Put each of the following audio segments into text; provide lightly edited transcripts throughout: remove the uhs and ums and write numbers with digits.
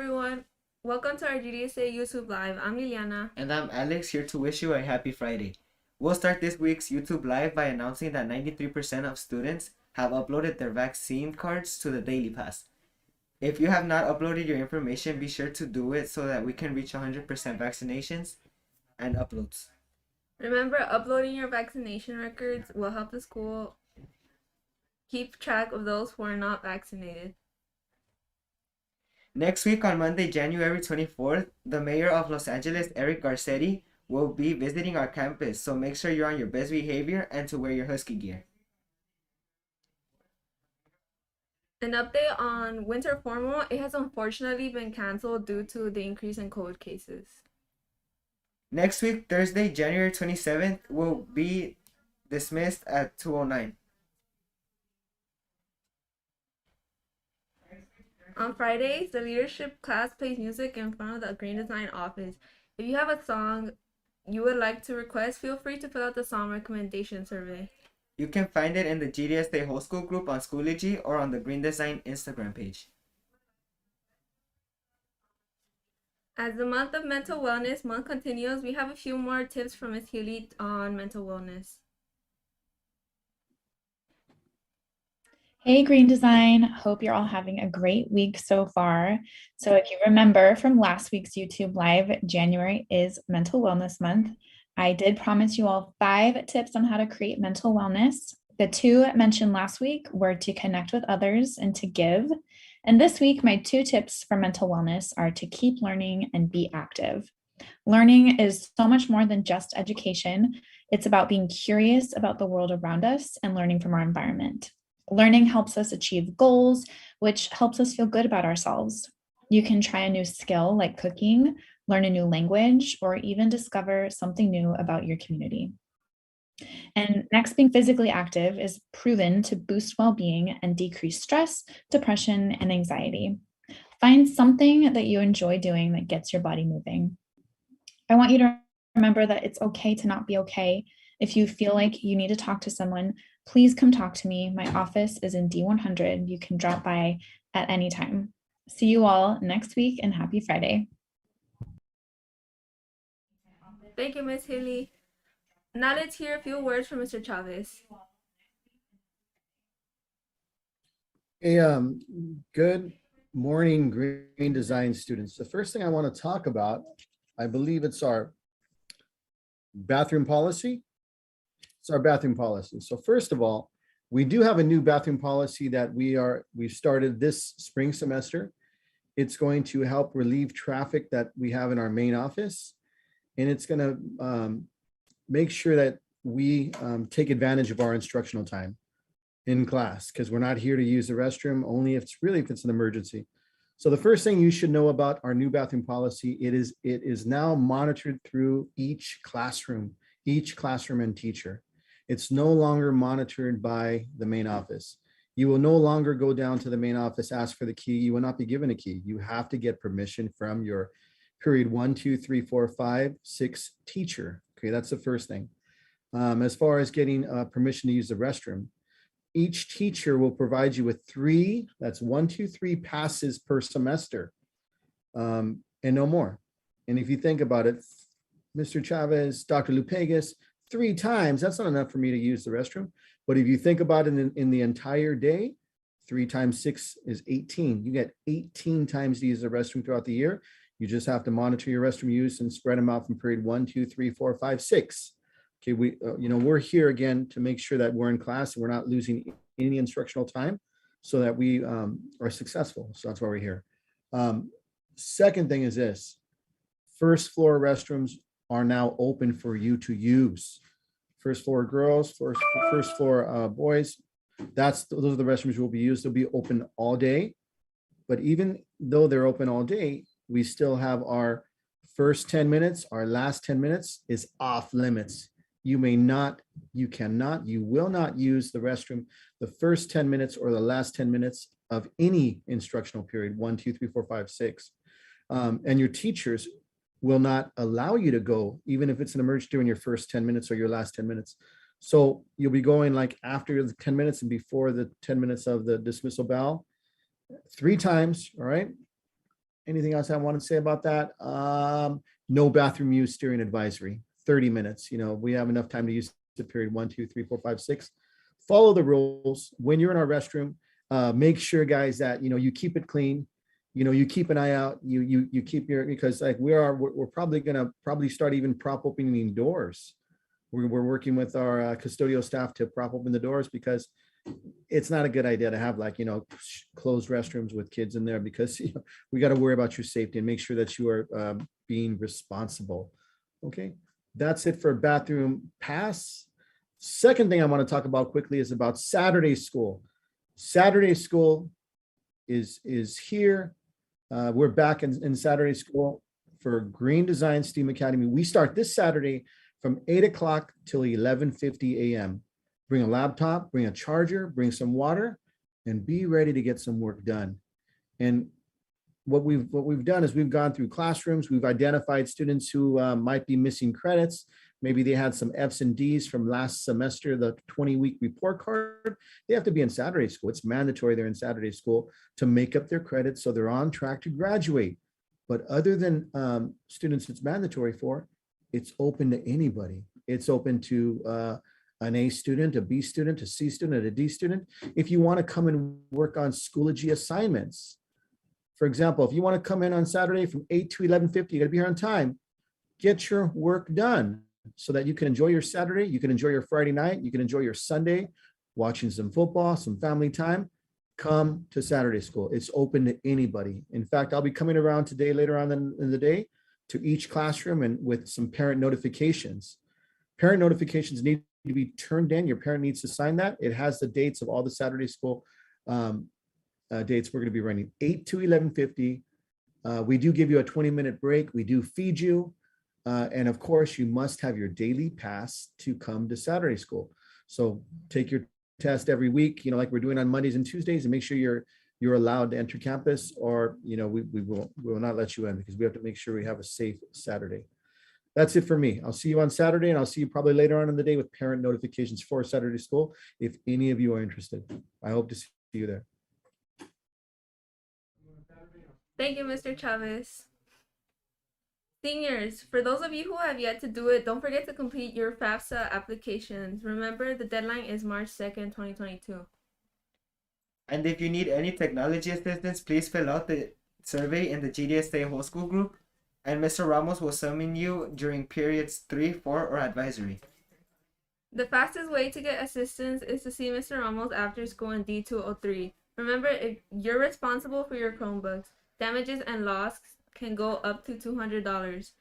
everyone. Welcome to our GDSA YouTube Live. I'm Liliana. And I'm Alex, here to wish you a happy Friday. We'll start this week's YouTube Live by announcing that 93% of students have uploaded their vaccine cards to the Daily Pass. If you have not uploaded your information, be sure to do it so that we can reach 100% vaccinations and uploads. Remember, uploading your vaccination records will help the school keep track of those who are not vaccinated. Next week on Monday, January 24th, the mayor of Los Angeles, Eric Garcetti, will be visiting our campus, so make sure you're on your best behavior and to wear your Husky gear. An update on winter formal, it has unfortunately been canceled due to the increase in COVID cases. Next week, Thursday, January 27th, will be dismissed at 2:09. On Fridays, the leadership class plays music in front of the Green Design office. If you have a song you would like to request, feel free to fill out the song recommendation survey. You can find it in the GDSA whole school group on Schoology or on the Green Design Instagram page. As the month of mental wellness month continues, we have a few more tips from Ms. Healy on mental wellness. Hey, Green Design. Hope you're all having a great week so far. So if you remember from last week's YouTube Live, January is Mental Wellness Month. I did promise you all 5 tips on how to create mental wellness. The 2 mentioned last week were to connect with others and to give. And this week, my 2 tips for mental wellness are to keep learning and be active. Learning is so much more than just education. It's about being curious about the world around us and learning from our environment. Learning helps us achieve goals, which helps us feel good about ourselves. You can try a new skill like cooking, learn a new language, or even discover something new about your community. And next, being physically active is proven to boost well-being and decrease stress, depression, and anxiety. Find something that you enjoy doing that gets your body moving. I want you to remember that it's okay to not be okay. If you feel like you need to talk to someone, please come talk to me. My office is in D100. You can drop by at any time. See you all next week and happy Friday. Thank you, Ms. Healy. Now let's hear a few words from Mr. Chavez. Hey, good morning, Green Design students. The first thing I want to talk about, I believe it's our bathroom policy. It's our bathroom policy. So first of all, we do have a new bathroom policy that we started this spring semester. It's going to help relieve traffic that we have in our main office. And it's going to make sure that we take advantage of our instructional time in class, because we're not here to use the restroom only if it's an emergency. So the first thing you should know about our new bathroom policy, it is now monitored through each classroom and teacher. It's no longer monitored by the main office. You will no longer go down to the main office, ask for the key. You will not be given a key. You have to get permission from your period 1, 2, 3, 4, 5, 6 teacher. Okay, that's the first thing. As far as getting permission to use the restroom, each teacher will provide you with 3, that's 1, 2, 3 passes per semester, and no more. And if you think about it, Mr. Chavez, Dr. Lupegas, 3 times, that's not enough for me to use the restroom. But if you think about it in the entire day, 3 times 6 is 18. You get 18 times to use the restroom throughout the year. You just have to monitor your restroom use and spread them out from period 1, 2, 3, 4, 5, 6. Okay, we're here again to make sure that we're in class and we're not losing any instructional time, so that we are successful. So that's why we're here. Second thing is this: first floor restrooms are now open for you to use. First floor girls, first floor boys. Those are the restrooms will be used. They'll be open all day. But even though they're open all day, we still have our first 10 minutes, our last 10 minutes is off limits. You may not, you cannot, you will not use the restroom the first 10 minutes or the last 10 minutes of any instructional period, 1, 2, 3, 4, 5, 6. And your teachers will not allow you to go, even if it's an emergency during your first 10 minutes or your last 10 minutes. So you'll be going like after the 10 minutes and before the 10 minutes of the dismissal bell, 3 times, all right? Anything else I want to say about that? No bathroom use during advisory, 30 minutes. We have enough time to use the period 1, 2, 3, 4, 5, 6. Follow the rules. When you're in our restroom, make sure, guys, that, you keep it clean. You keep an eye out. You keep because like we're probably going to start even prop opening doors. We're working with our custodial staff to prop open the doors because it's not a good idea to have closed restrooms with kids in there because we got to worry about your safety and make sure that you are being responsible. Okay, that's it for bathroom pass. Second thing I want to talk about quickly is about Saturday school. Saturday school is here. We're back in Saturday school for Green Design STEAM Academy. We start this Saturday from 8 o'clock till 11:50 a.m. Bring a laptop, bring a charger, bring some water, and be ready to get some work done. And what we've done is we've gone through classrooms. We've identified students who might be missing credits. Maybe they had some F's and D's from last semester, the 20-week report card. They have to be in Saturday school. It's mandatory they're in Saturday school to make up their credits so they're on track to graduate. But other than students it's mandatory for, it's open to anybody. It's open to an A student, a B student, a C student, a D student. If you want to come and work on Schoology assignments, for example, if you want to come in on Saturday from 8 to 11:50, you got to be here on time. Get your work done so that you can enjoy your Saturday, you can enjoy your Friday night, you can enjoy your Sunday, watching some football, some family time. Come to Saturday school. It's open to anybody. In fact, I'll be coming around today, later on in the day, to each classroom and with some parent notifications. Parent notifications need to be turned in. Your parent needs to sign that. It has the dates of all the Saturday school dates we're going to be running, 8 to 11:50. We do give you a 20-minute break. We do feed you. And of course, you must have your daily pass to come to Saturday school. So take your test every week, like we're doing on Mondays and Tuesdays, and make sure you're allowed to enter campus, or we will not let you in because we have to make sure we have a safe Saturday. That's it for me. I'll see you on Saturday, and I'll see you probably later on in the day with parent notifications for Saturday school if any of you are interested. I hope to see you there. Thank you, Mr. Chavez. Seniors, for those of you who have yet to do it, don't forget to complete your FAFSA applications. Remember, the deadline is March 2nd, 2022. And if you need any technology assistance, please fill out the survey in the GDSA whole school group, and Mr. Ramos will summon you during periods 3, 4, or advisory. The fastest way to get assistance is to see Mr. Ramos after school in D203. Remember, if you're responsible for your Chromebooks, damages and loss can go up to $200.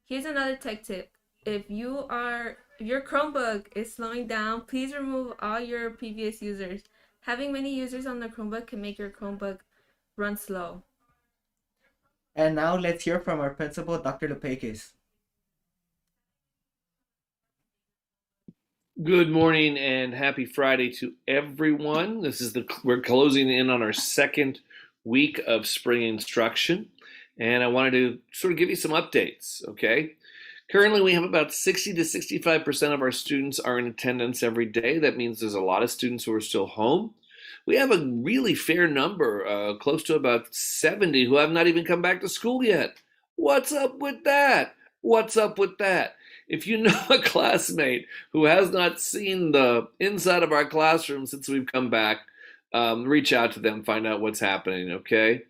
Here's another tech tip. If your Chromebook is slowing down, please remove all your previous users. Having many users on the Chromebook can make your Chromebook run slow. And now let's hear from our principal, Dr. Lepakis. Good morning and happy Friday to everyone. We're closing in on our second week of spring instruction, and I wanted to sort of give you some updates, okay? Currently, we have about 60 to 65% of our students are in attendance every day. That means there's a lot of students who are still home. We have a really fair number, close to about 70, who have not even come back to school yet. What's up with that? What's up with that? If you know a classmate who has not seen the inside of our classroom since we've come back, reach out to them, find out what's happening, okay?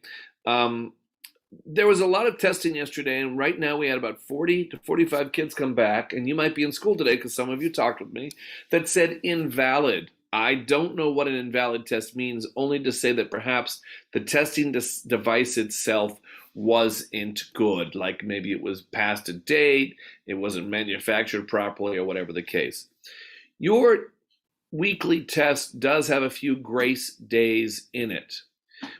There was a lot of testing yesterday, and right now we had about 40 to 45 kids come back, and you might be in school today because some of you talked with me, that said invalid. I don't know what an invalid test means, only to say that perhaps the testing device itself wasn't good, like maybe it was past a date, it wasn't manufactured properly, or whatever the case. Your weekly test does have a few grace days in it.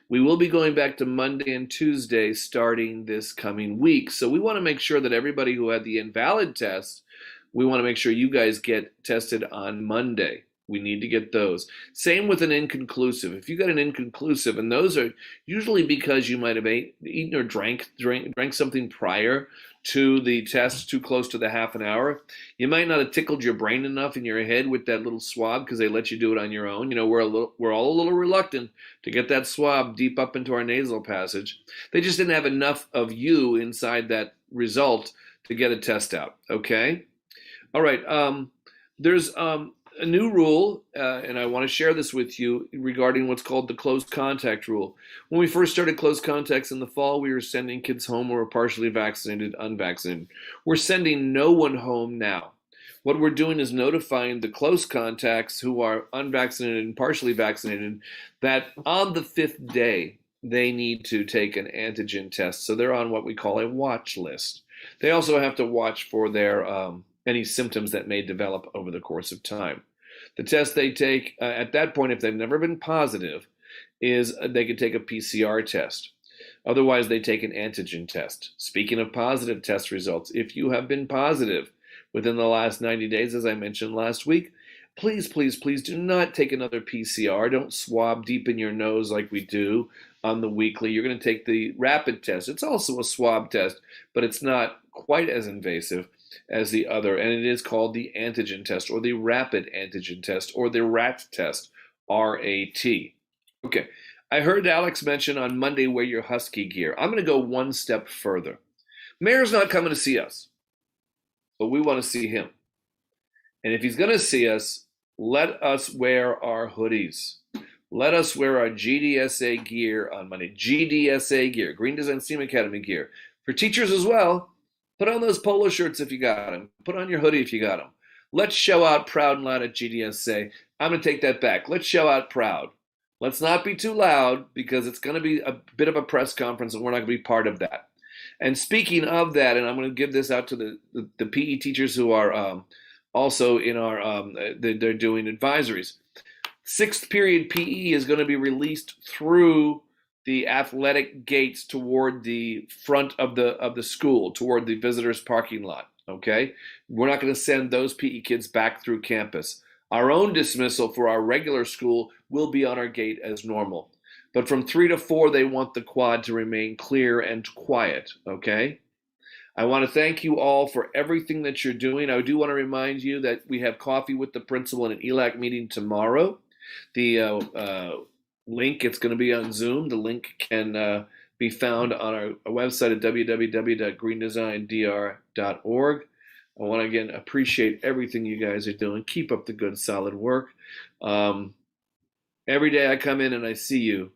We will be going back to Monday and Tuesday starting this coming week. So we want to make sure that everybody who had the invalid test, we want to make sure you guys get tested on Monday. We need to get those. Same with an inconclusive. If you got an inconclusive, and those are usually because you might have eaten or drank something prior to the test, too close to the half an hour. You might not have tickled your brain enough in your head with that little swab because they let you do it on your own. You know, we're all a little reluctant to get that swab deep up into our nasal passage. They just didn't have enough of you inside that result to get a test out. Okay. All right. There's a new rule, and I want to share this with you regarding what's called the close contact rule. When we first started close contacts in the fall, we were sending kids home who were partially vaccinated, unvaccinated. We're sending no one home now. What we're doing is notifying the close contacts who are unvaccinated and partially vaccinated that on the 5th day, they need to take an antigen test. So they're on what we call a watch list. They also have to watch for their any symptoms that may develop over the course of time. The test they take at that point, if they've never been positive, is they could take a PCR test. Otherwise, they take an antigen test. Speaking of positive test results, if you have been positive within the last 90 days, as I mentioned last week, please, please, please do not take another PCR. Don't swab deep in your nose like we do on the weekly. You're going to take the rapid test. It's also a swab test, but it's not quite as invasive as the other, and it is called the antigen test or the rapid antigen test or the RAT test, R-A-T. Okay, I heard Alex mention on Monday wear your Husky gear. I'm going to go one step further. Mayor's not coming to see us, but we want to see him. And if he's going to see us, let us wear our hoodies. Let us wear our GDSA gear on Monday. GDSA gear, Green Design STEAM Academy gear. For teachers as well, put on those polo shirts if you got them. Put on your hoodie if you got them. Let's show out proud and loud at GDSA. I'm going to take that back. Let's show out proud. Let's not be too loud because it's going to be a bit of a press conference and we're not going to be part of that. And speaking of that, and I'm going to give this out to the PE teachers who are also in our, they're doing advisories. 6th period PE is going to be released through the athletic gates toward the front of the school, toward the visitors parking lot, okay? We're not going to send those PE kids back through campus. Our own dismissal for our regular school will be on our gate as normal. But from 3 to 4, they want the quad to remain clear and quiet, okay? I want to thank you all for everything that you're doing. I do want to remind you that we have coffee with the principal and an ELAC meeting tomorrow. The link, it's going to be on Zoom. The link can be found on our website at www.greendesigndr.org. I want to again appreciate everything you guys are doing. Keep up the good, solid work. Every day I come in and I see you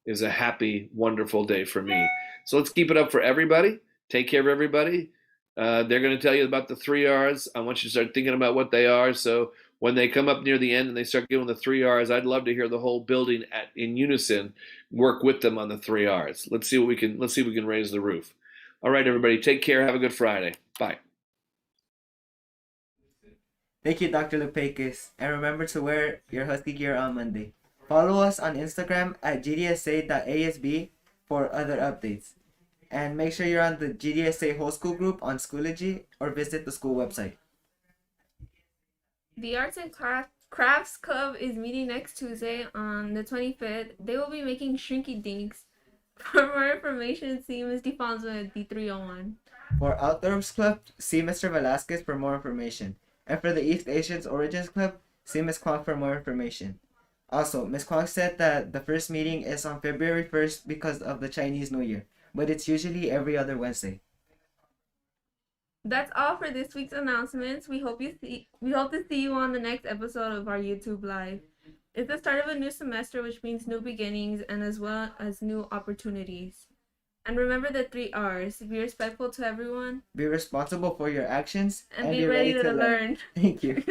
is a happy, wonderful day for me. So let's keep it up for everybody. Take care of everybody. They're going to tell you about the 3 R's. I want you to start thinking about what they are. So when they come up near the end and they start giving the 3 R's, I'd love to hear the whole building in unison work with them on the 3 R's. Let's see if we can raise the roof. All right, everybody, take care. Have a good Friday. Bye. Thank you, Dr. Lupakis, and remember to wear your Husky gear on Monday. Follow us on Instagram at gdsa.asb for other updates. And make sure you're on the GDSA whole school group on Schoology or visit the school website. The Arts and Crafts Club is meeting next Tuesday on the 25th. They will be making shrinky dinks. For more information, see Ms. DeFonso at D301. For Outdoors Club, see Mr. Velasquez for more information. And for the East Asians Origins Club, see Ms. Kwong for more information. Also, Ms. Kwong said that the first meeting is on February 1st because of the Chinese New Year, but it's usually every other Wednesday. That's all for this week's announcements. We hope to see you on the next episode of our YouTube Live. It's the start of a new semester, which means new beginnings and as well as new opportunities. And remember the 3 R's. Be respectful to everyone. Be responsible for your actions. And be ready to learn. Thank you.